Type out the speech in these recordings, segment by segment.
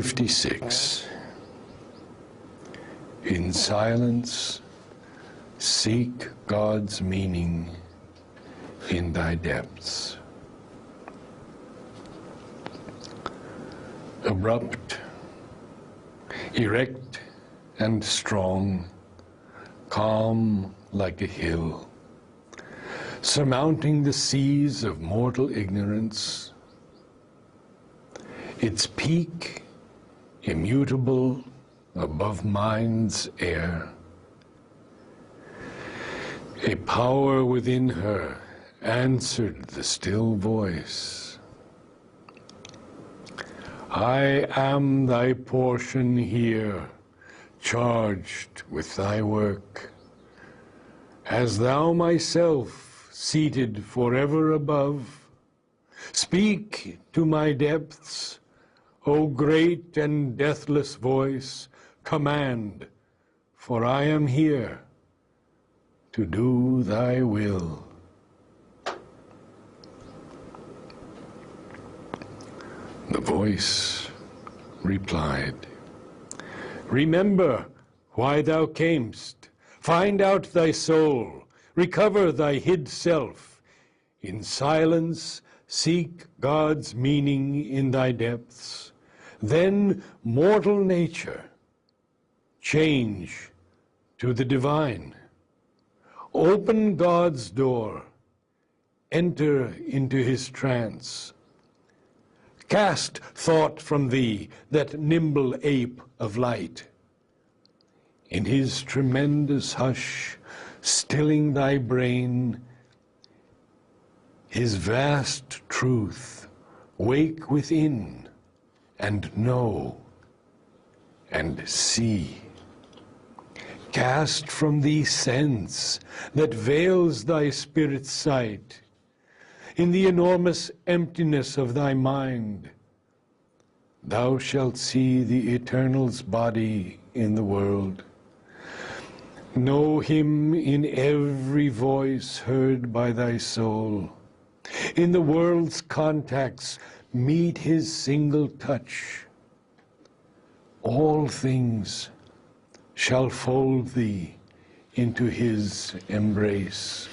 56. In silence, seek God's meaning in thy depths. Abrupt, erect and strong, calm like a hill, surmounting the seas of mortal ignorance, its peak immutable above mind's air. A power within her answered the still voice. I am thy portion here, charged with thy work, as thou myself seated forever above. Speak to my depths, O great and deathless voice, command, for I am here to do thy will. The voice replied, remember why thou camest, find out thy soul, recover thy hid self. In silence seek God's meaning in thy depths. Then mortal nature change to the divine. Open God's door, enter into his trance. Cast thought from thee, that nimble ape of light. In his tremendous hush, stilling thy brain, his vast truth wake within, and know and see. Cast from thee sense that veils thy spirit's sight. In the enormous emptiness of thy mind, thou shalt see the Eternal's body in the world. Know him in every voice heard by thy soul. In the world's contacts, meet his single touch. All things shall fold thee into his embrace.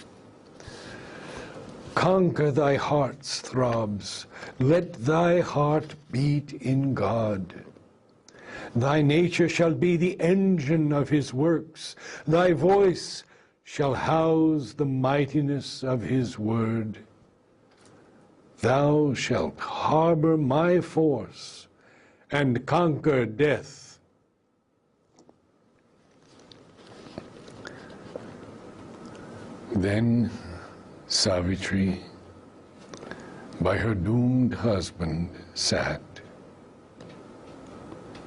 Conquer thy heart's throbs. Let thy heart beat in God. Thy nature shall be the engine of his works. Thy voice shall house the mightiness of his word. Thou shalt harbor my force and conquer death. Then Savitri, by her doomed husband, sat,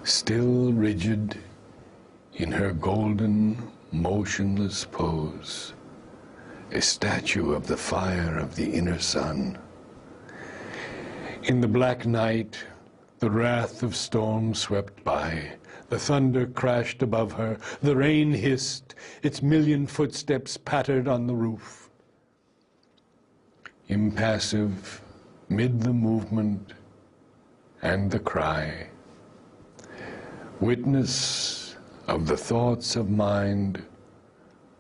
still rigid in her golden, motionless pose, a statue of the fire of the inner sun. In the black night, the wrath of storm swept by. The thunder crashed above her. The rain hissed. Its million footsteps pattered on the roof. Impassive, mid the movement and the cry, witness of the thoughts of mind,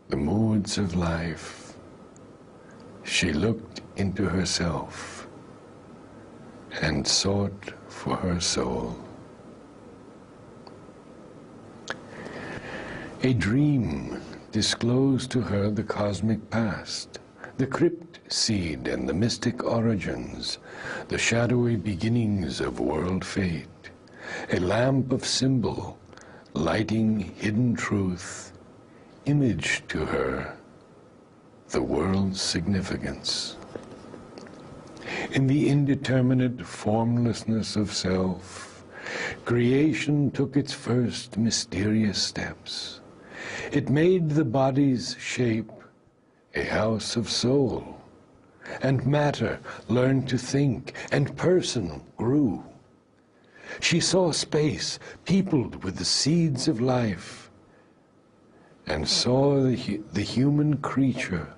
the moods of life, she looked into herself and sought for her soul. A dream disclosed to her the cosmic past, the crypt seed and the mystic origins, the shadowy beginnings of world fate, a lamp of symbol lighting hidden truth, imaged to her the world's significance. In the indeterminate formlessness of self, creation took its first mysterious steps. It made the body's shape a house of soul, and matter learned to think, and person grew. She saw space peopled with the seeds of life, and saw the human creature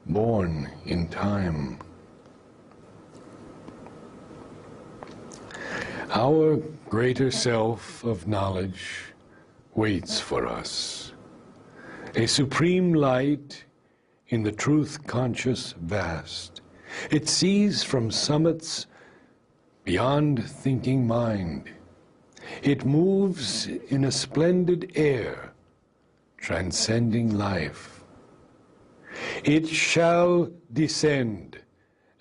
born in time. Our greater self of knowledge waits for us, a supreme light in the truth-conscious vast. It sees from summits beyond thinking mind. It moves in a splendid air, transcending life. It shall descend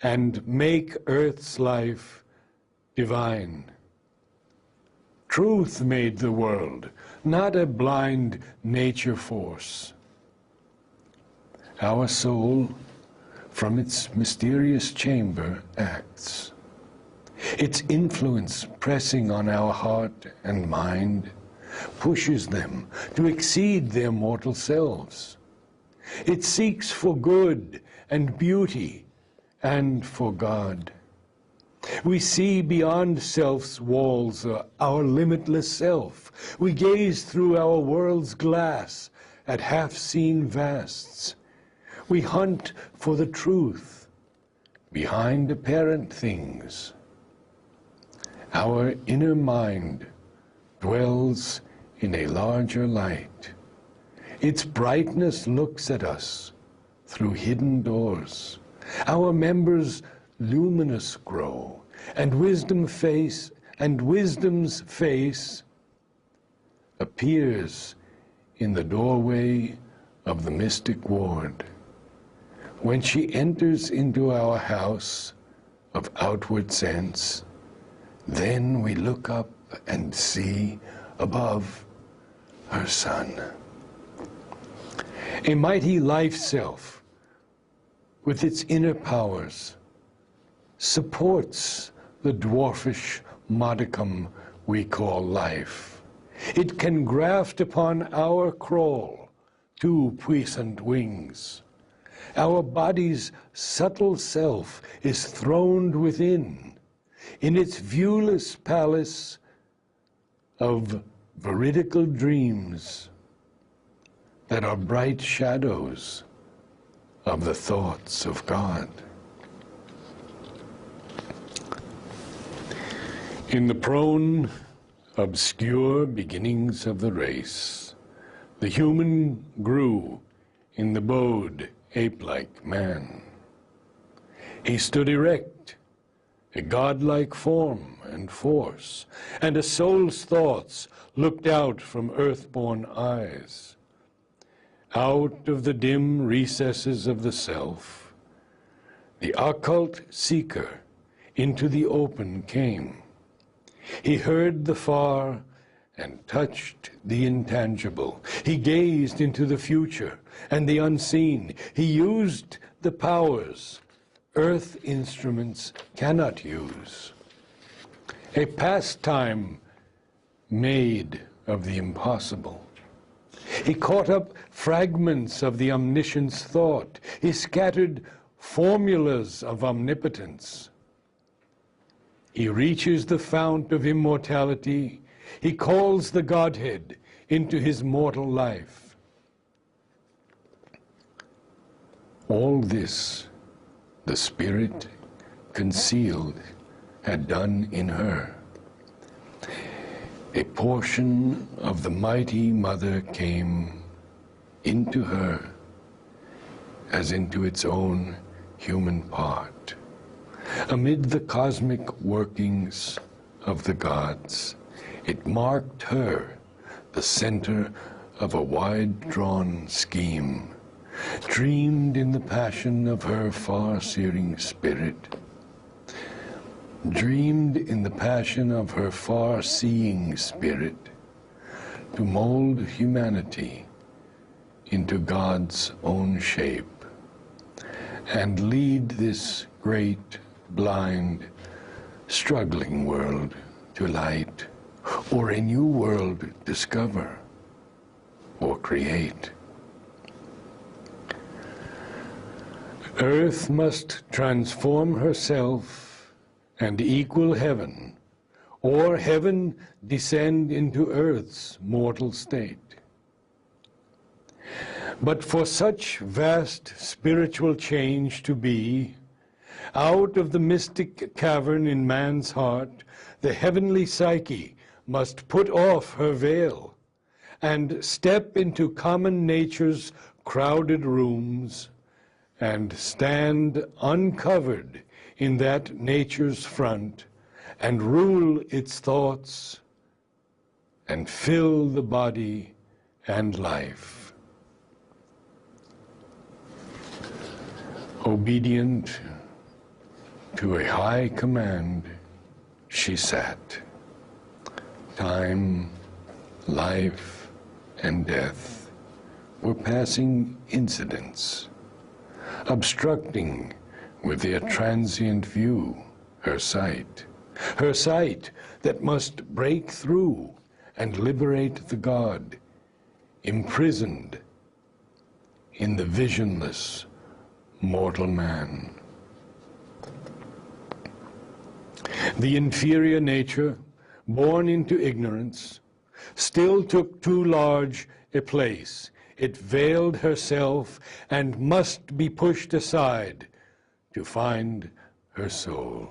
and make earth's life divine. Truth made the world, not a blind nature force. Our soul, from its mysterious chamber, acts. Its influence pressing on our heart and mind pushes them to exceed their mortal selves. It seeks for good and beauty and for God. We see beyond self's walls our limitless self. We gaze through our world's glass at half-seen vasts. We hunt for the truth behind apparent things. Our inner mind dwells in a larger light. Its brightness looks at us through hidden doors. Our members luminous grow, and wisdom's face appears in the doorway of the mystic ward. When she enters into our house of outward sense, then we look up and see above her Son. A mighty life self with its inner powers supports the dwarfish modicum we call life. It can graft upon our crawl 2 puissant wings. Our body's subtle self is throned within, in its viewless palace of veridical dreams that are bright shadows of the thoughts of God. In the prone, obscure beginnings of the race, the human grew in the bowed, ape-like man. He stood erect, a godlike form and force, and a soul's thoughts looked out from earthborn eyes. Out of the dim recesses of the self, the occult seeker into the open came. He heard the far and touched the intangible. He gazed into the future and the unseen. He used the powers earth instruments cannot use. A pastime made of the impossible. He caught up fragments of the omniscient's thought. He scattered formulas of omnipotence. He reaches the fount of immortality. He calls the Godhead into his mortal life. All this the Spirit concealed had done in her. A portion of the mighty Mother came into her as into its own human part. Amid the cosmic workings of the gods, it marked her the center of a wide-drawn scheme, dreamed in the passion of her far-seeing spirit, dreamed in the passion of her far-seeing spirit to mold humanity into God's own shape and lead this great, blind, struggling world to light, or a new world discover or create. Earth must transform herself and equal heaven, or heaven descend into earth's mortal state. But for such vast spiritual change to be, out of the mystic cavern in man's heart, the heavenly psyche must put off her veil and step into common nature's crowded rooms and stand uncovered in that nature's front and rule its thoughts and fill the body and life. Obedient to a high command, she sat. Time, life, and death were passing incidents, obstructing with their transient view her sight that must break through and liberate the God, imprisoned in the visionless mortal man. The inferior nature, born into ignorance, still took too large a place. It veiled herself and must be pushed aside to find her soul.